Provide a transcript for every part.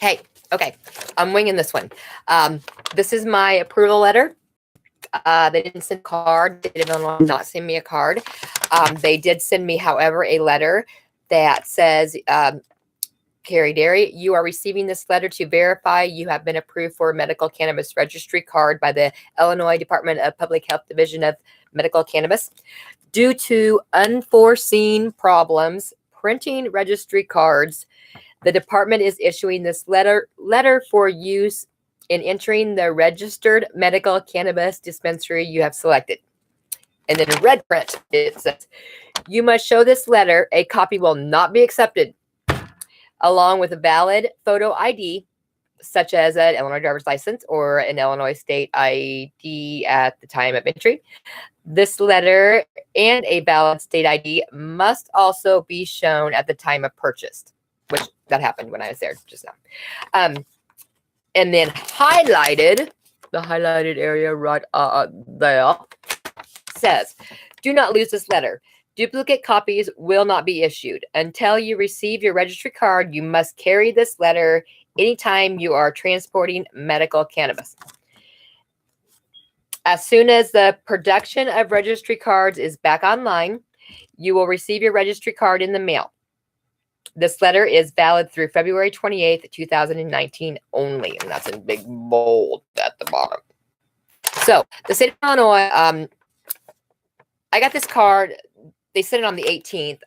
Hey, okay, I'm winging this one. This is my approval letter. They didn't send a card. They did not send me a card. They did send me, however, a letter that says, Carrie Derry, you are receiving this letter to verify you have been approved for a medical cannabis registry card by the Illinois Department of Public Health Division of Medical Cannabis. Due to unforeseen problems printing registry cards, the department is issuing this letter for use in entering the registered medical cannabis dispensary you have selected. And then in red print, it says, you must show this letter. A copy will not be accepted, along with a valid photo ID, such as an Illinois driver's license or an Illinois state ID at the time of entry. This letter and a valid state ID must also be shown at the time of purchase, which that happened when I was there just now. And then highlighted, the highlighted area right there says, do not lose this letter. Duplicate copies will not be issued. Until you receive your registry card, you must carry this letter anytime you are transporting medical cannabis. As soon as the production of registry cards is back online, you will receive your registry card in the mail. This letter is valid through February 28th, 2019 only, and that's in big bold at the bottom. So the state of Illinois, I got this card. They sent it on the 18th.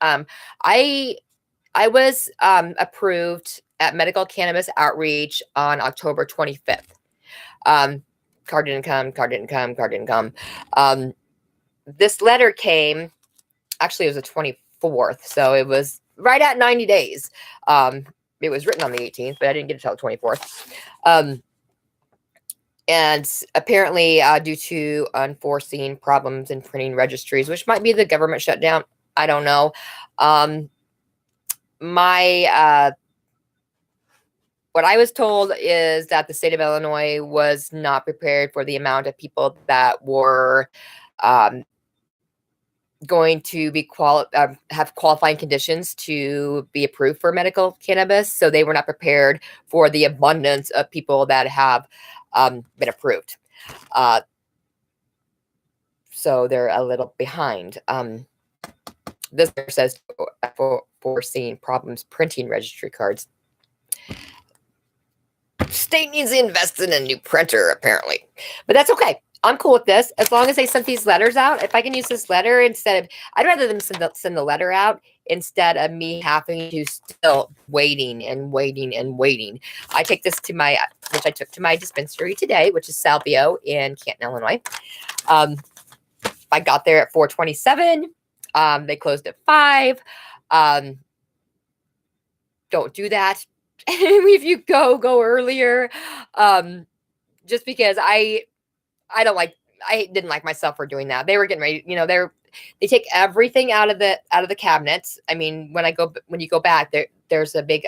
I was approved at Medical Cannabis Outreach on October 25th. Card didn't come. This letter came, actually it was the 24th, so it was right at 90 days. It was written on the 18th, but I didn't get it until the 24th. And apparently, due to unforeseen problems in printing registries, which might be the government shutdown, I don't know. What I was told is that the state of Illinois was not prepared for the amount of people that were going to be have qualifying conditions to be approved for medical cannabis. So they were not prepared for the abundance of people that have been approved. So they're a little behind. This says foreseeing problems printing registry cards. State needs to invest in a new printer, apparently. But that's okay. I'm cool with this. As long as they sent these letters out, if I can use this letter instead of, I'd rather them send the letter out instead of me having to still waiting. I take this to which I took to my dispensary today, which is Salvio in Canton, Illinois. I got there at 4:27. They closed at 5. Don't do that. If you go earlier, just because I didn't like myself for doing that. They were getting ready, they take everything out of the cabinets. I mean, when you go back, there's a big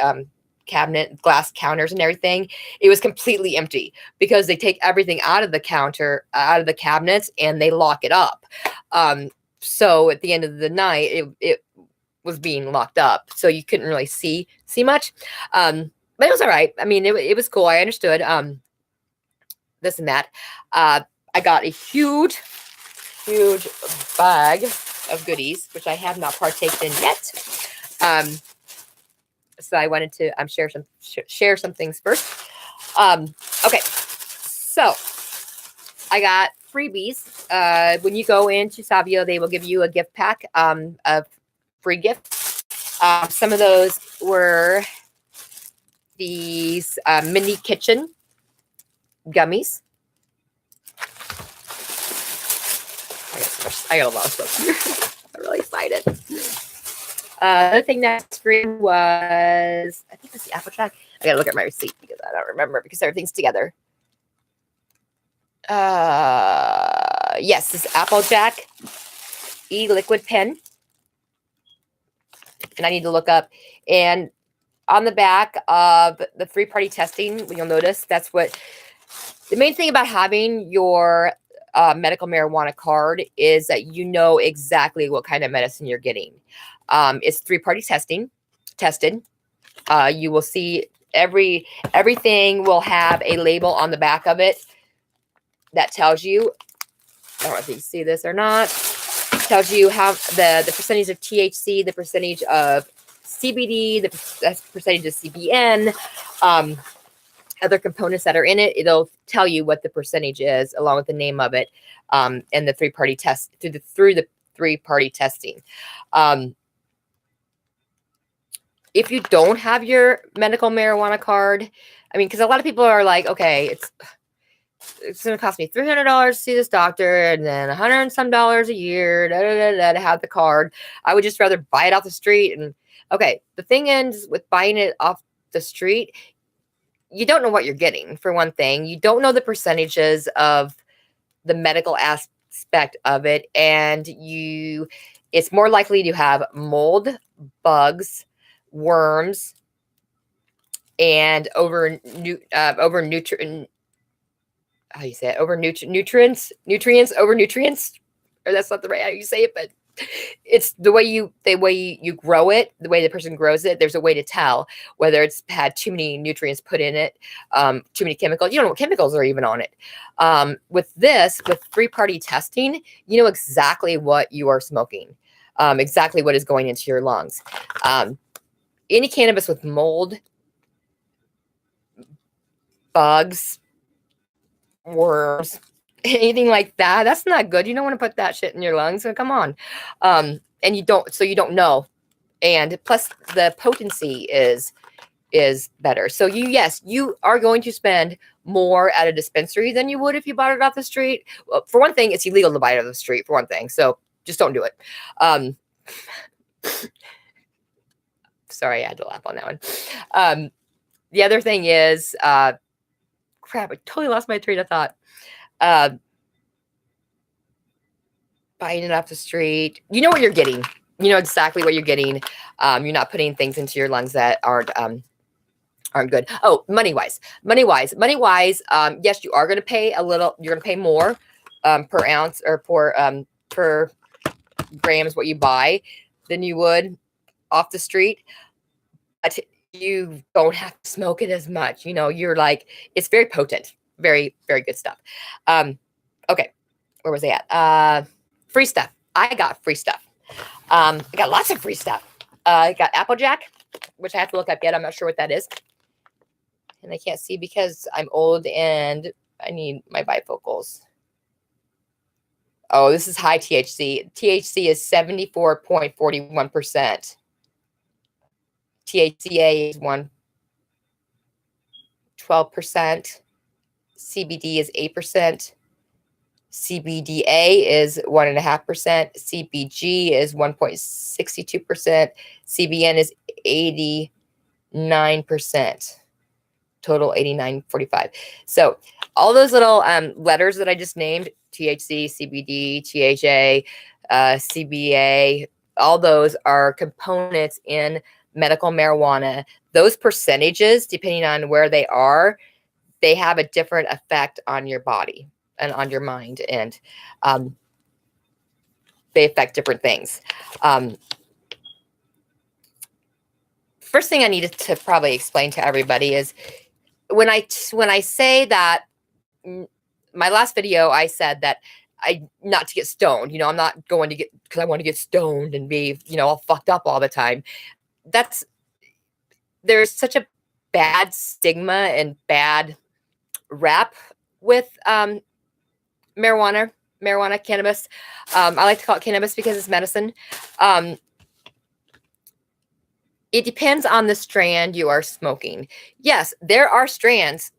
cabinet, glass counters and everything. It was completely empty because they take everything out of the cabinets and they lock it up. So at the end of the night, it was being locked up, so you couldn't really see much. But it was all right. I mean, it was cool. I understood this and that. I got a huge bag of goodies, which I have not partaken in yet. So I wanted to share some things first. Okay, so I got freebies. When you go into Savio, they will give you a gift pack of free gifts. Some of those were these mini kitchen gummies. I got a lot of stuff here. I'm really excited. Another thing that's free was, I think it's the Applejack. I gotta look at my receipt because I don't remember because everything's together. Yes, this Applejack e-liquid pen. And I need to look up. And on the back of the three-party testing, you'll notice that's what the main thing about having your medical marijuana card is that you know exactly what kind of medicine you're getting. It's three-party tested. You will see Everything will have a label on the back of it that tells you, I don't know if you see this or not, tells you how the percentage of THC, the percentage of CBD, the percentage of CBN, other components that are in it. It'll tell you what the percentage is along with the name of it, and the three-party test through the three-party testing. If you don't have your medical marijuana card, I mean, because a lot of people are like, okay, it's going to cost me $300 to see this doctor, and then $100 and some a year to have the card. I would just rather buy it off the street. And okay, the thing is with buying it off the street, you don't know what you're getting. For one thing, you don't know the percentages of the medical aspect of it, and it's more likely to have mold, bugs, worms, and nutrients, or that's not the right how you say it, but it's the way you grow it, the way the person grows it. There's a way to tell whether it's had too many nutrients put in it, too many chemicals. You don't know what chemicals are even on it. With three-party testing, you know exactly what you are smoking, exactly what is going into your lungs. Any cannabis with mold, bugs, worms, anything like that, that's not good. You don't want to put that shit in your lungs. So come on. And you don't know. And plus the potency is better. So you are going to spend more at a dispensary than you would if you bought it off the street. Well, for one thing, it's illegal to buy it off the street, for one thing. So just don't do it. Sorry, I had to laugh on that one. The other thing is, crap, I totally lost my train of thought. Buying it off the street, you know what you're getting. You know exactly what you're getting. You're not putting things into your lungs that aren't good. Oh, money-wise. Yes, you are going to pay a little. You're going to pay more per ounce or per grams what you buy than you would off the street. But you don't have to smoke it as much. You know, you're like, it's very potent. Very, very good stuff. Okay. Where was I at? Free stuff. I got free stuff. I got lots of free stuff. I got Applejack, which I have to look up yet. I'm not sure what that is. And I can't see because I'm old and I need my bifocals. Oh, this is high THC. THC is 74.41%. THCA is 12%. CBD is 8%. CBDA is 1.5%. CBG is 1.62%. CBN is 89%. Total 89.45. So all those little letters that I just named, THC, CBD, THA, CBA, all those are components in medical marijuana. Those percentages, depending on where they are, they have a different effect on your body and on your mind, and they affect different things. First thing I needed to probably explain to everybody is when I say that, my last video, I said that not to get stoned. You know, I'm not going to get, because I want to get stoned and be, you know, all fucked up all the time. There's such a bad stigma and bad rap with marijuana, cannabis. I like to call it cannabis because it's medicine. It depends on the strand you are smoking. Yes, there are strands.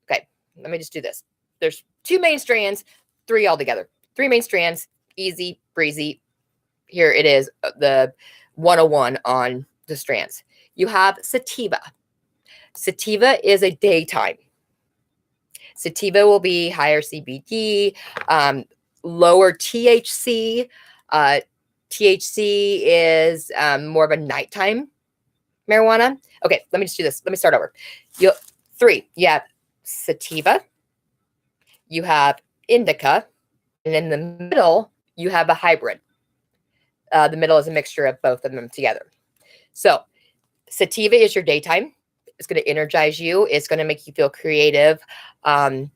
Okay, let me just do this. There's 2 main strands, 3 altogether. 3 main strands, easy, breezy. Here it is, the 101 on the strands. You have sativa. Sativa is a daytime. Sativa will be higher CBD, lower THC. THC is more of a nighttime marijuana. Okay, let me just do this. Let me start over. 3, you have sativa, you have indica, and in the middle, you have a hybrid. The middle is a mixture of both of them together. So sativa is your daytime. It's going to energize you. It's going to make you feel creative. Mind.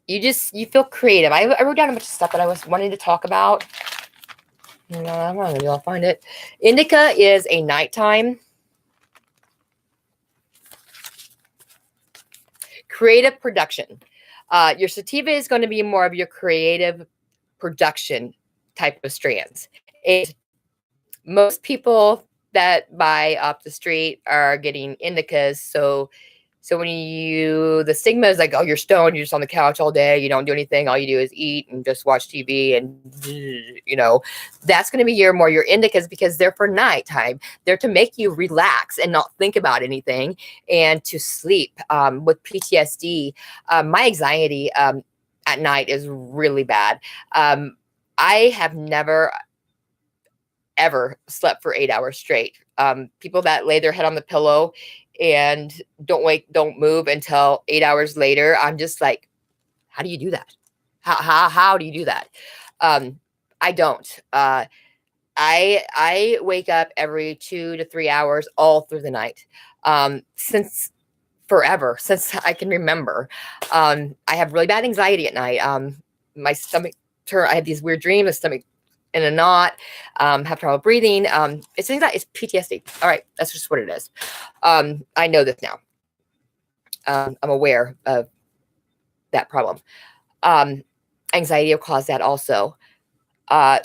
You feel creative. I wrote down a bunch of stuff that I was wanting to talk about. No, I'm not gonna. I'll find it. Indica is a nighttime creative production. Your sativa is going to be more of your creative production type of strands. Most people that buy off the street are getting indicas. So when the stigma is like, oh, you're stoned, you're just on the couch all day, you don't do anything, all you do is eat and just watch TV, and that's going to be your indicas, because they're for nighttime. They're to make you relax and not think about anything and to sleep. With PTSD, my anxiety at night is really bad. I have never ever slept for 8 hours straight. People that lay their head on the pillow and don't move until 8 hours later, I'm just like, how do you do that? How do you do that? I don't. I wake up every 2 to 3 hours all through the night. Since forever, since I can remember. I have really bad anxiety at night. My stomach I have these weird dreams, my stomach in a knot, have trouble breathing. It's PTSD. All right, that's just what it is. I know this now. I'm aware of that problem. Anxiety will cause that also.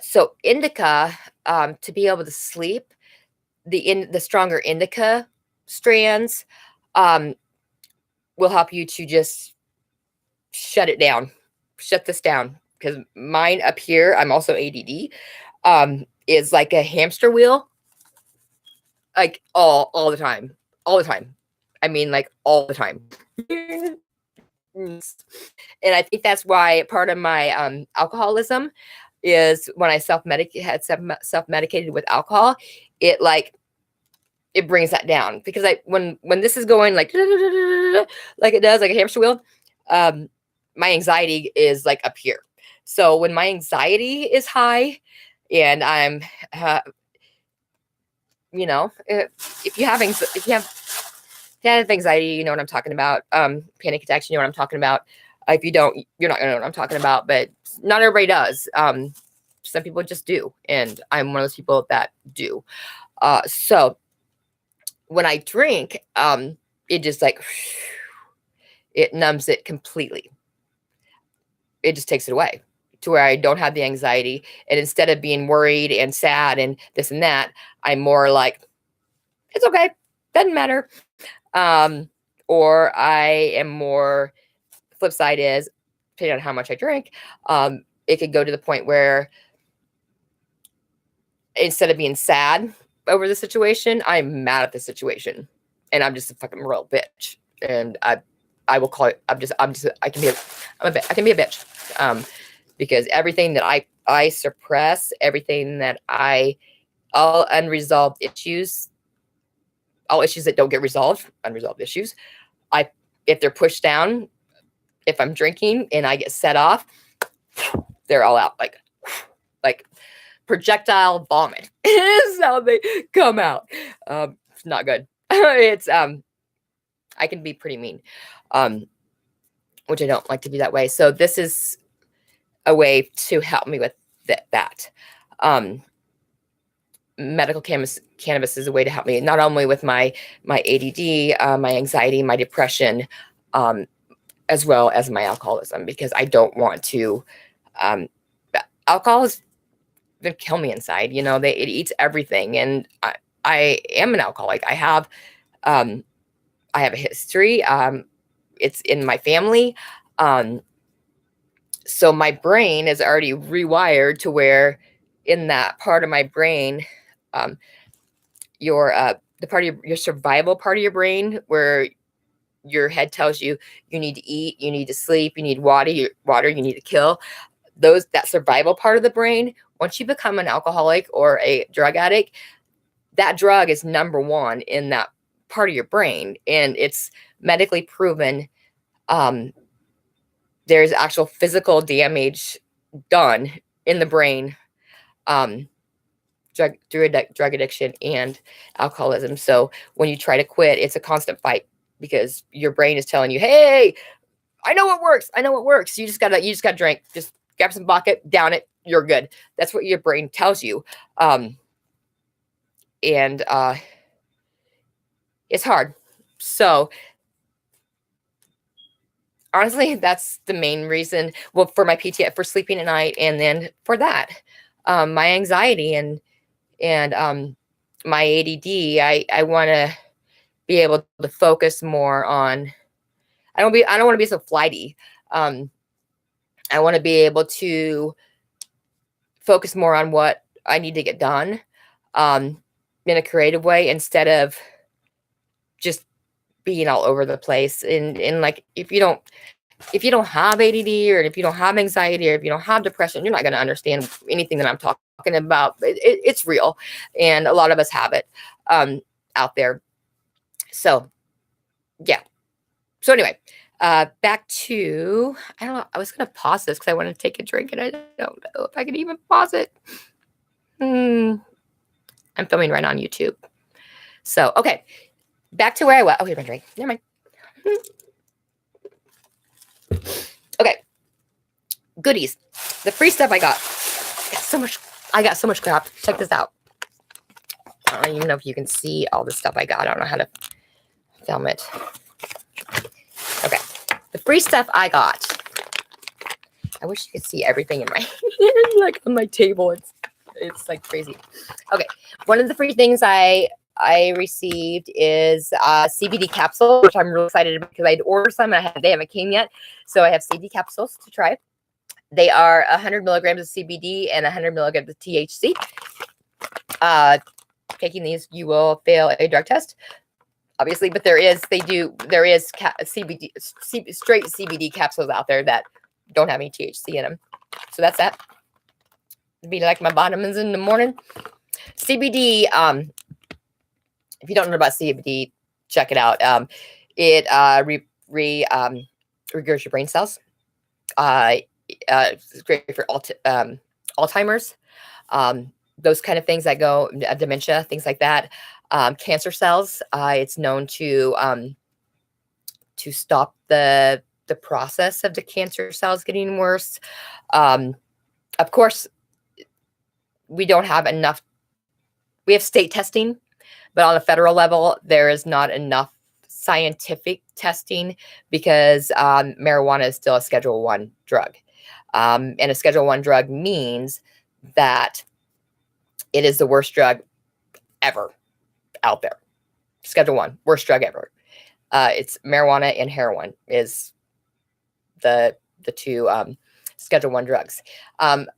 So indica, to be able to sleep, the stronger indica strands will help you to just shut this down. Because mine up here, I'm also ADD, is like a hamster wheel, like all the time. I mean, like all the time. And I think that's why part of my alcoholism is when I self-medicated with alcohol, it brings that down, because when this is going like it does, like a hamster wheel, my anxiety is like up here. So when my anxiety is high and I'm, if you have anxiety, you know what I'm talking about. Panic attacks, you know what I'm talking about. If you don't, you're not gonna know what I'm talking about, but not everybody does. Some people just do. And I'm one of those people that do. So when I drink, it just it numbs it completely. It just takes it away to where I don't have the anxiety. And instead of being worried and sad and this and that, I'm more like, it's okay. Doesn't matter. Or I am more, flip side is, depending on how much I drink, it could go to the point where instead of being sad over the situation, I'm mad at the situation. And I'm just a fucking real bitch. And I will call it, I can be a bitch. Because everything that I suppress, everything that all unresolved issues, all issues that don't get resolved, unresolved issues, if they're pushed down, if I'm drinking and I get set off, they're all out like projectile vomit is how they come out. It's not good. It's I can be pretty mean, which I don't like to be that way. So this is a way to help me with that. Medical cannabis is a way to help me, not only with my ADD, my anxiety, my depression, as well as my alcoholism, because I don't want to. Alcohol is going to kill me inside. It eats everything, and I am an alcoholic. I have a history. It's in my family. So my brain is already rewired to where in that part of my brain, the part of your survival part of your brain, where your head tells you need to eat, you need to sleep, you need water, you need to kill. That survival part of the brain, once you become an alcoholic or a drug addict, that drug is number one in that part of your brain. And it's medically proven. There's actual physical damage done in the brain drug addiction and alcoholism. So when you try to quit, it's a constant fight because your brain is telling you, "Hey, I know what works. I know what works. You just gotta drink. Just grab some bucket, down it. You're good." That's what your brain tells you. And it's hard. So honestly, that's the main reason. Well, for my PTSD, for sleeping at night, and then for that, my anxiety and my ADD. I want to be able to focus more on. I don't want to be so flighty. I want to be able to focus more on what I need to get done in a creative way instead of just being all over the place. And like, if you don't have ADD, or if you don't have anxiety, or if you don't have depression, you're not going to understand anything that I'm talking about. It's real. And a lot of us have it out there. So yeah. So anyway, back to, I don't know, I was going to pause this because I want to take a drink and I don't know if I can even pause it. I'm filming right on YouTube. So, okay, back to where I was. Oh, here's my drink. Never mind. Okay, goodies. The free stuff I got. I got so much crap. Check this out. I don't even know if you can see all the stuff I got. I don't know how to film it. Okay, the free stuff I got. I wish you could see everything in my like on my table. It's like crazy. Okay, one of the free things I received is CBD capsule, which I'm really excited about because I'd ordered some and they haven't came yet. So I have CBD capsules to try. They are 100 milligrams of CBD and 100 milligrams of THC. Taking these, you will fail a drug test, obviously, but there is CBD, straight CBD capsules out there that don't have any THC in them. So that's that. It'd be like my vitamins in the morning. CBD, if you don't know about CBD, check it out. It regures your brain cells. It's great for Alzheimer's, those kind of things that go, dementia, things like that. Cancer cells. It's known to stop the process of the cancer cells getting worse. Of course, we don't have enough. We have state testing, but on a federal level, there is not enough scientific testing because marijuana is still a Schedule I drug. And a Schedule I drug means that it is the worst drug ever out there. Schedule I, worst drug ever. It's marijuana and heroin is the two Schedule I drugs.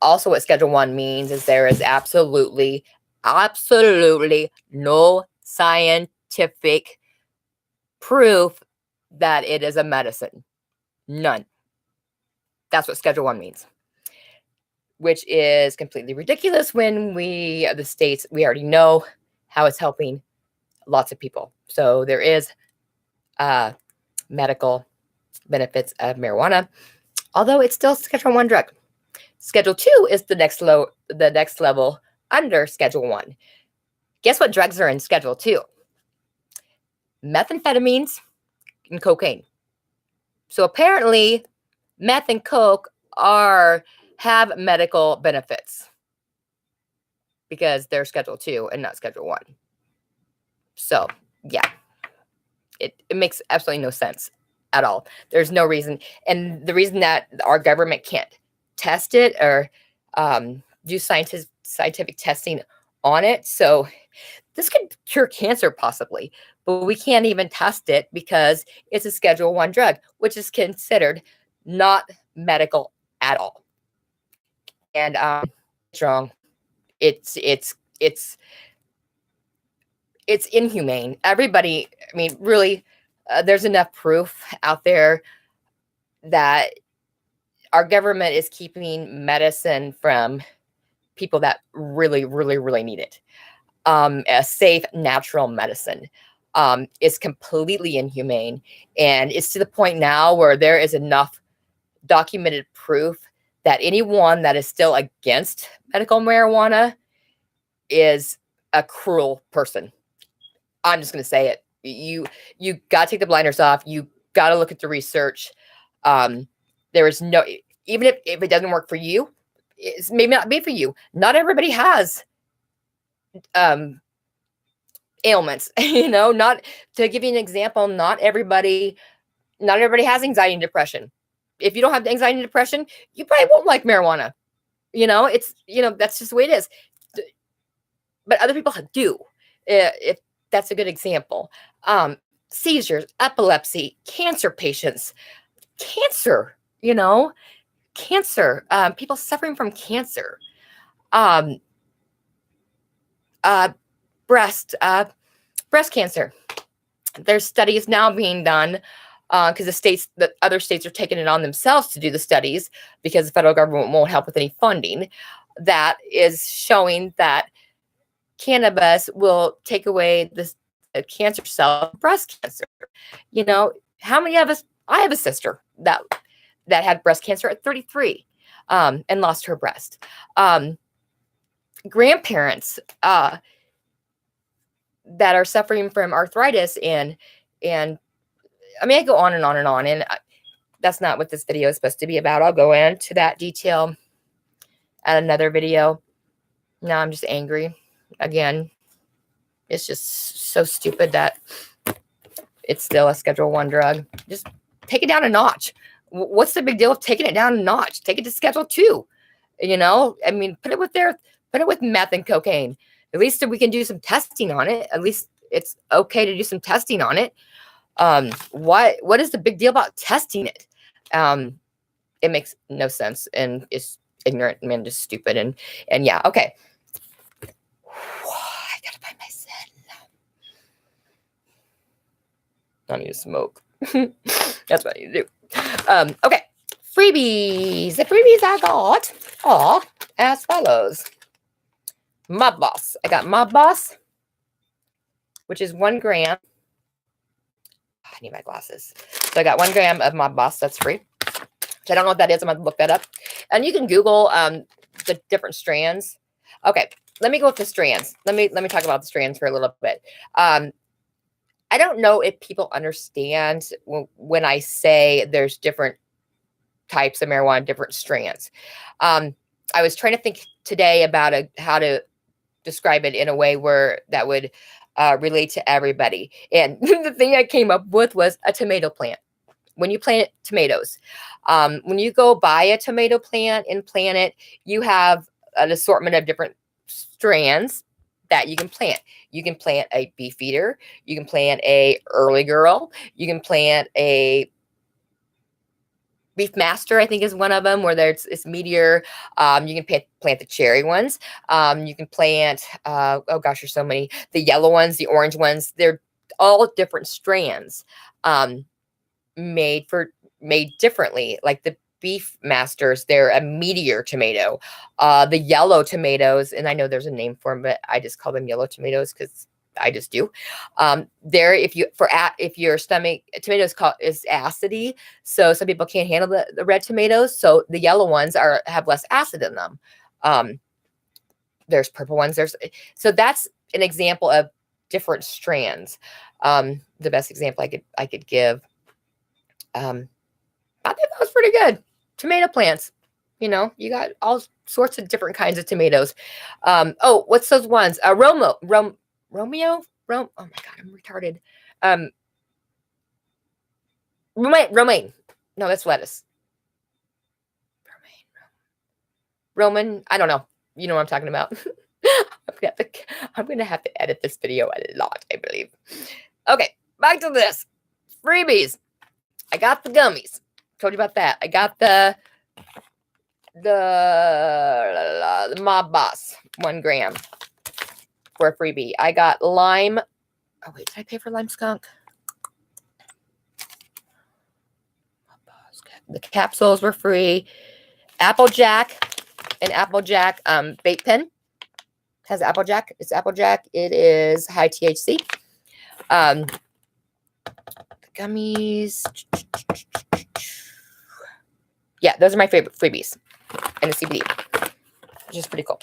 Also, what Schedule I means is there is absolutely no scientific proof that it is a medicine. None. That's what Schedule I means, which is completely ridiculous when the states, we already know how it's helping lots of people. So there is medical benefits of marijuana, although it's still Schedule I drug. Schedule II is the next level under Schedule I. Guess what drugs are in Schedule II? Methamphetamines and cocaine. So apparently, meth and coke have medical benefits because they're Schedule II and not Schedule I. So yeah, it makes absolutely no sense at all. There's no reason. And the reason that our government can't test it or do scientific testing on it. So this could cure cancer possibly, but we can't even test it because it's a Schedule I drug, which is considered not medical at all. And it's wrong. It's inhumane. Everybody, I mean, really, there's enough proof out there that our government is keeping medicine from people that really, really, really need it. A safe, natural medicine is completely inhumane. And it's to the point now where there is enough documented proof that anyone that is still against medical marijuana is a cruel person. I'm just going to say it. You got to take the blinders off. You got to look at the research. There is no, even if it doesn't work for you, it's maybe not be for you. Not everybody has ailments, not to give you an example, not everybody has anxiety and depression. If you don't have anxiety and depression, you probably won't like marijuana. It's, that's just the way it is. But other people do. If that's a good example. Seizures, epilepsy, cancer patients, cancer, cancer, people suffering from cancer, breast cancer. There's studies now being done because the other states are taking it on themselves to do the studies because the federal government won't help with any funding. That is showing that cannabis will take away the cancer cell, breast cancer. How many of us? I have a sister that had breast cancer at 33 and lost her breast. Grandparents that are suffering from arthritis and I mean, I go on and on and on, and that's not what this video is supposed to be about. I'll go into that detail at another video. Now I'm just angry again. It's just so stupid that it's still a Schedule 1 drug. Just take it down a notch. What's the big deal of taking it down a notch? Take it to Schedule 2. I mean, put it with meth and cocaine. At least we can do some testing on it. At least it's okay to do some testing on it. What is the big deal about testing it? It makes no sense, and it's ignorant and just stupid. And yeah, okay. I gotta find my cell. I need to smoke. That's what I need to do. Okay. Freebies. The freebies I got are as follows. Mob Boss. I got Mob Boss, which is 1 gram. I need my glasses. So I got 1 gram of Mob Boss. That's free. Which I don't know what that is. I'm going to look that up. And you can Google the different strands. Okay. Let me go with the strands. Let me talk about the strands for a little bit. I don't know if people understand when I say there's different types of marijuana, different strands. I was trying to think today about how to describe it in a way where that would relate to everybody. And the thing I came up with was a tomato plant. When you plant tomatoes, when you go buy a tomato plant and plant it, you have an assortment of different strands that you can plant. You can plant a beefeater. You can plant a early girl. You can plant a Beef Master, I think, is one of them, where it's meatier. You can plant the cherry ones. You can plant, oh gosh, there's so many. The yellow ones, the orange ones. They're all different strands made differently. Like the Beef Masters, they're a meatier tomato. The yellow tomatoes, and I know there's a name for them, but I just call them yellow tomatoes because I just do. If your stomach, tomatoes is acidy, so some people can't handle the red tomatoes. So the yellow ones have less acid in them. There's purple ones. So that's an example of different strands. The best example I could give. I think that was pretty good. Tomato plants. You got all sorts of different kinds of tomatoes. What's those ones? Romeo. Oh my God, I'm retarded. Romaine. No, that's lettuce. Roman. I don't know. You know what I'm talking about. I'm gonna have to edit this video a lot, I believe. Okay, back to this. Freebies. I got the gummies. Told you about that. I got the Mob Boss 1 gram for a freebie. I got lime. Oh wait, did I pay for lime skunk? The capsules were free. Applejack, an Applejack vape pen. Has Applejack. It's Applejack. It is high THC. The gummies. Yeah, those are my favorite freebies. And the CBD, which is pretty cool.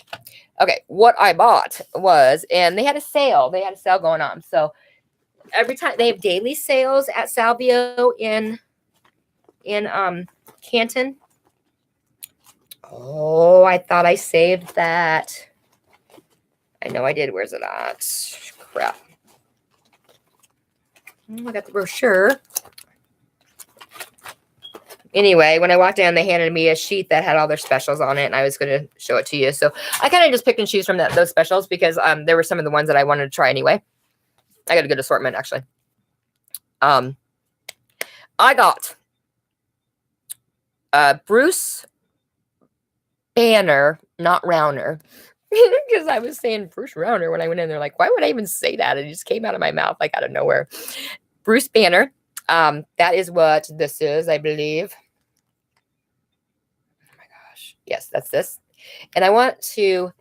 Okay, what I bought was, and they had a sale. They had a sale going on. So every time they have daily sales at Salvio in Canton. Oh, I thought I saved that. I know I did. Where's it at? Crap. Oh, I got the brochure. Anyway, when I walked in, they handed me a sheet that had all their specials on it, and I was going to show it to you. So I kind of just picked and choose from those specials because there were some of the ones that I wanted to try anyway. I got a good assortment, actually. I got Bruce Banner, not Rauner, because I was saying Bruce Rauner when I went in there. Like, why would I even say that? It just came out of my mouth like out of nowhere. Bruce Banner. That is what this is, I believe. Oh my gosh. Yes, that's this. And I want to,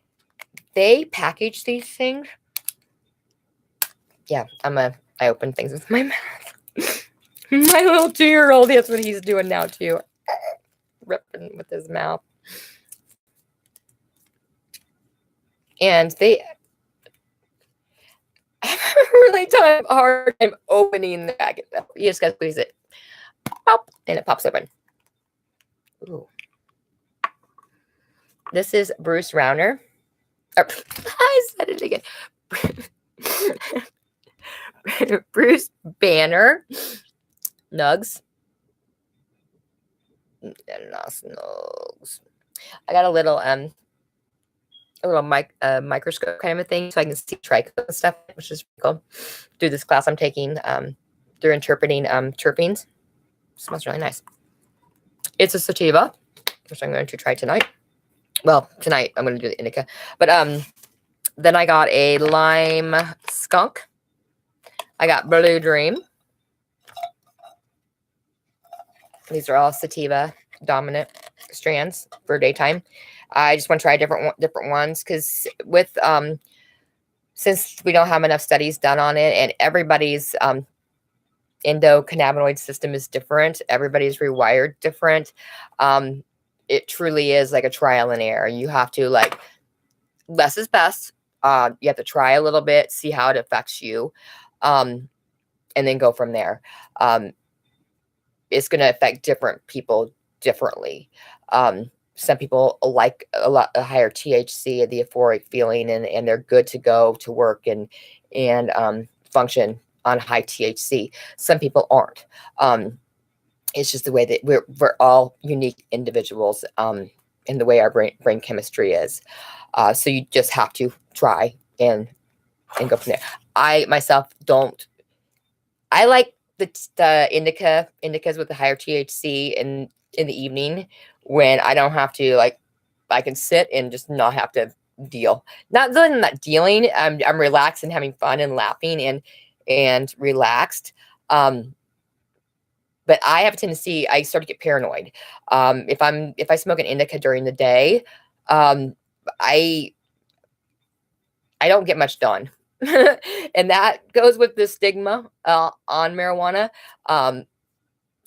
they package these things. Yeah, I open things with my mouth. My little 2-year-old, that's what he's doing now too. Ripping with his mouth. And they have a really hard time opening the bag. You just gotta squeeze it. Pop, and it pops open. Ooh. This is Bruce Rauner. I said it again. Bruce Banner. Nugs. Nugs. I got a little microscope kind of a thing so I can see trichomes and stuff, which is cool. Through this class I'm taking, they're interpreting terpenes. It smells really nice. It's a sativa, which I'm going to try tonight. Well, tonight I'm going to do the indica. But then I got a lime skunk. I got Blue Dream. These are all sativa dominant strands for daytime. I just want to try different ones because with since we don't have enough studies done on it, and everybody's endocannabinoid system is different, everybody's rewired different. It truly is like a trial and error. You have to less is best. You have to try a little bit, see how it affects you, and then go from there. It's going to affect different people differently. Some people like a higher THC, the euphoric feeling, and they're good to go to work and function on high THC. Some people aren't. It's just the way that we're all unique individuals in the way our brain chemistry is. So you just have to try and go from there. I myself don't. I like the indicas with the higher THC in the evening when I don't have to I can sit and just not have to deal. Not dealing. I'm relaxed and having fun and laughing and relaxed. But I have a tendency, I start to get paranoid. If I smoke an indica during the day, I don't get much done. And that goes with the stigma on marijuana.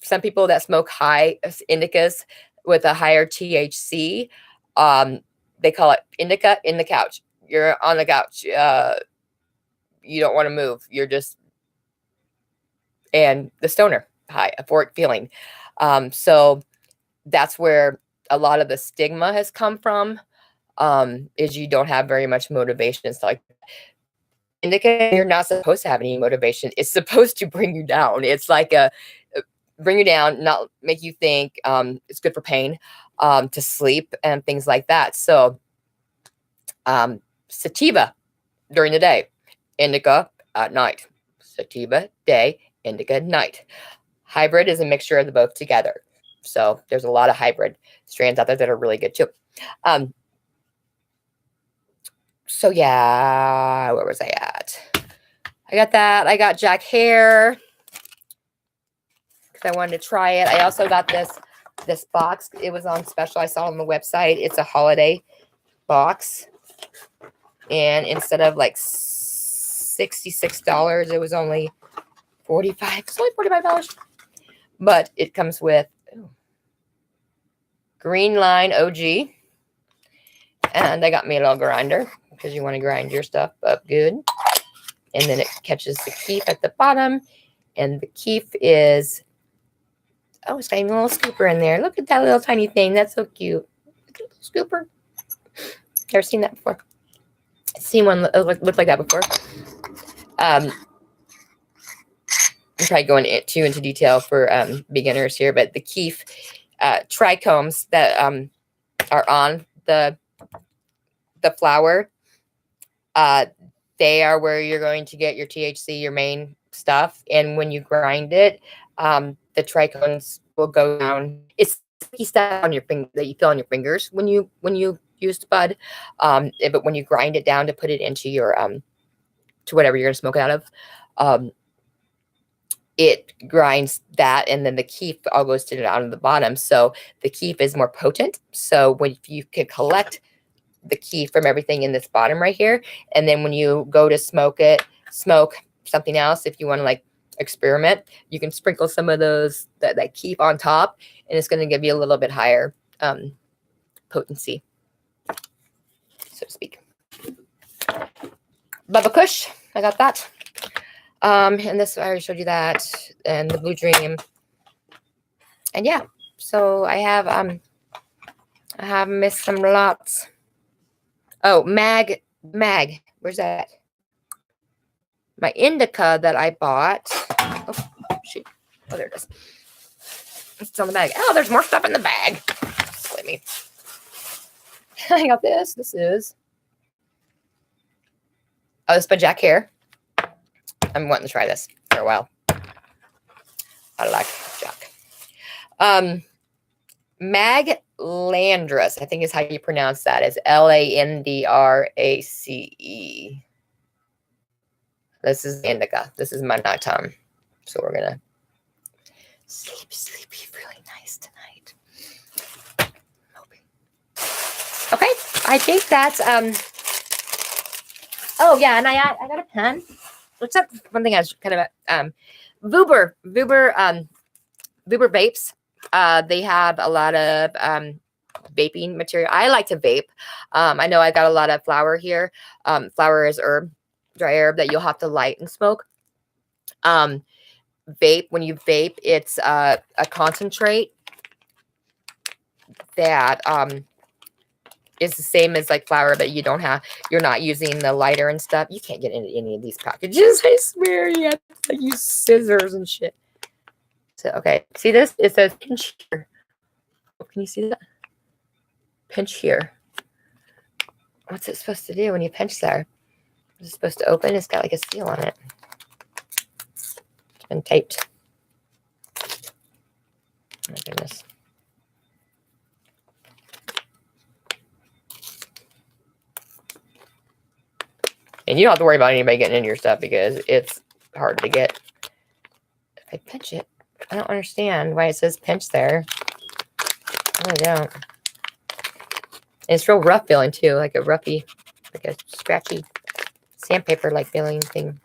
Some people that smoke high indicas with a higher THC, they call it indica in the couch. You're on the couch. You don't want to move. You're just, and the stoner high, euphoric feeling. So that's where a lot of the stigma has come from, is you don't have very much motivation and stuff like that. Indica, you're not supposed to have any motivation. It's supposed to bring you down. It's like bring you down, not make you think. It's good for pain, to sleep and things like that. So sativa during the day, indica at night. Sativa day, indica night. Hybrid is a mixture of the both together. So there's a lot of hybrid strands out there that are really good too. So yeah, where was I at? I got that. I got Jack Hare because I wanted to try it. I also got this box. It was on special. I saw it on the website. It's a holiday box. And instead of $66, it was only $45. It's only $45. But it comes with Green Line OG. And I got me a little grinder because you want to grind your stuff up good. And then it catches the keef at the bottom. And the keef is, oh, it's got even a little scooper in there. Look at that little tiny thing. That's so cute. Scooper. Never seen that before. Seen one look like that before. I'm probably going too into detail for beginners here, but the keef trichomes that are on the flower, they are where you're going to get your THC, your main stuff. And when you grind it, the trichomes will go down. It's sticky stuff on your finger that you feel on your fingers when you use the bud. But when you grind it down to put it into your to whatever you're gonna smoke it out of, it grinds that, and then the keef all goes to down to the bottom. So the keef is more potent. So when you can collect the keef from everything in this bottom right here, and then when you go to smoke something else, if you want to like experiment, you can sprinkle some of that keef on top, and it's going to give you a little bit higher potency, so to speak. Bubba Kush, I got that. And this, I already showed you that, and the Blue Dream. And yeah, so I have missed some lots. Oh, Mag, where's that? My indica that I bought. Oh, shoot. Oh, there it is. It's on the bag. Oh, there's more stuff in the bag. Let me. I got this. This is. Oh, this is by Jack Hare. I'm wanting to try this for a while. I like Jack. Maglandrus, I think is how you pronounce that. It's Landrace. This is indica. This is my nighttime. So we're gonna sleepy really nice tonight. Okay, I think that's oh yeah, and I got a pen. What's that one thing I was kind of Vuber vapes. They have a lot of vaping material. I like to vape. I know I got a lot of flower here. Flower is herb, dry herb that you'll have to light and smoke. Vape, when you vape, it's a concentrate that is the same as like flower, but you're not using the lighter and stuff. You can't get into any of these packages. I swear you have to use scissors and shit. So, okay. See this? It says pinch here. Can you see that? Pinch here. What's it supposed to do when you pinch there? Is it supposed to open? It's got like a seal on it. It's been taped. Oh my goodness. And you don't have to worry about anybody getting into your stuff because it's hard to get. If I pinch it, I don't understand why it says pinch there. I really don't. And it's real rough feeling too, like a roughy, like a scratchy sandpaper like feeling thing.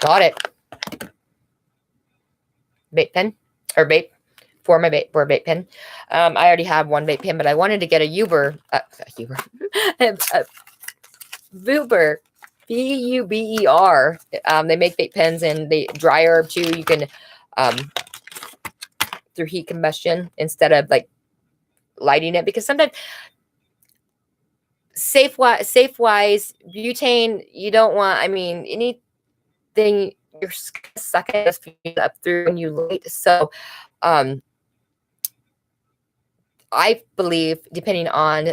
Got it. Vape pen or vape. For my vape pen. I already have one vape pen, but I wanted to get a Vuber. Vuber. Vuber. They make vape pens and they dry herb too. You can through heat combustion instead of like lighting it, because sometimes safe wise butane you don't want. I mean, anything you're sucking up through when you light. So I believe, depending on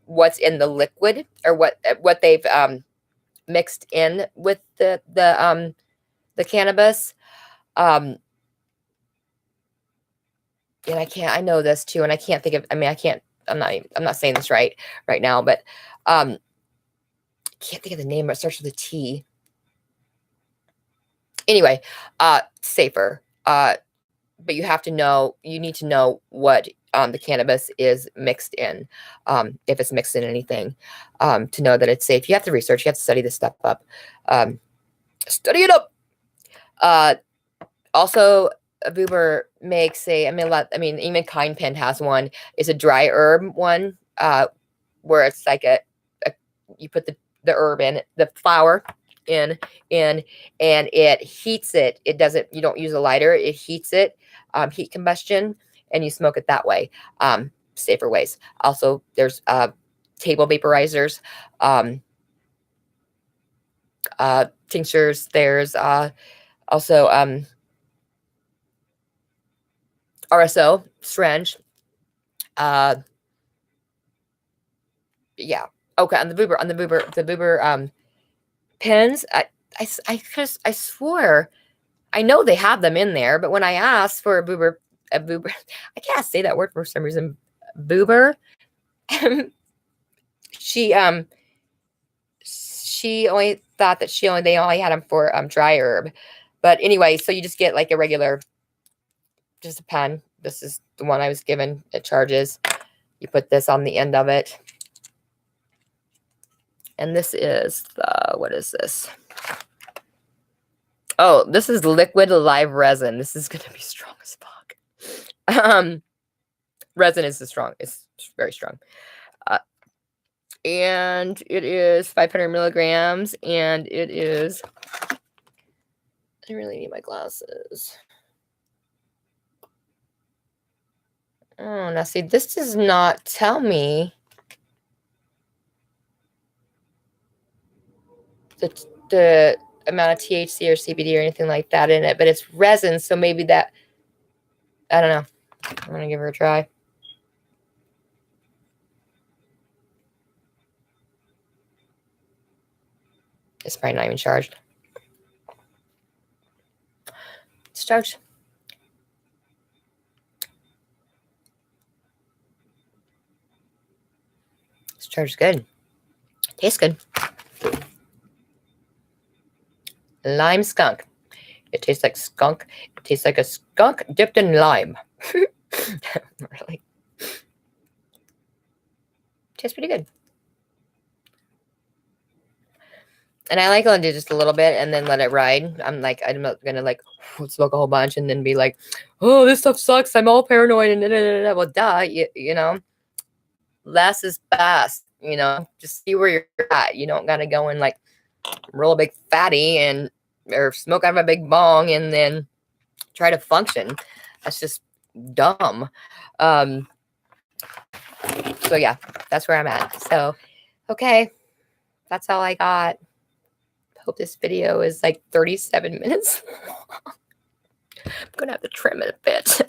what's in the liquid or what they've mixed in with the cannabis, and I know this too, and I can't think of. I mean, I'm not saying this right now, but can't think of the name. But it starts with a T. Anyway, safer. But you need to know what the cannabis is mixed in, if it's mixed in anything, to know that it's safe. You have to research, you have to study this stuff up. Study it up. Also, Boober makes a, I mean, even Kind Pen has one. It's a dry herb one, where it's like you put the herb in, the flower in, and it heats it. It doesn't, you don't use a lighter. It heats it, heat combustion, and you smoke it that way. Safer ways. Also, there's table vaporizers, tinctures. There's also RSO, syringe. Yeah. Okay. On the Boober pens, I swore I know they have them in there, but when I asked for a Boober, I can't say that word for some reason. Boober. she only thought that they only had them for dry herb. But anyway, so you just get like a regular, just a pen. This is the one I was given. It charges. You put this on the end of it. And this is what is this? Oh, this is liquid live resin. This is going to be strong as fuck. Resin is it's very strong. And it is 500 milligrams, and it is, I really need my glasses. Oh, now see, this does not tell me the amount of THC or CBD or anything like that in it, but it's resin, so maybe that, I don't know. I'm going to give her a try. It's probably not even charged. It's charged. It's charged good. Tastes good. Lime skunk. It tastes like skunk. It tastes like a skunk dipped in lime. Really. Tastes pretty good. And I like to do just a little bit and then let it ride. I'm not gonna like smoke a whole bunch and then be like, oh, this stuff sucks. I'm all paranoid and well, duh, you know, less is best. You know, just see where you're at. You don't gotta go in like real big fatty or smoke out of a big bong and then try to function. That's just dumb. So yeah, that's where I'm at. So, okay, that's all I got. Hope this video is like 37 minutes long. I'm gonna have to trim it a bit.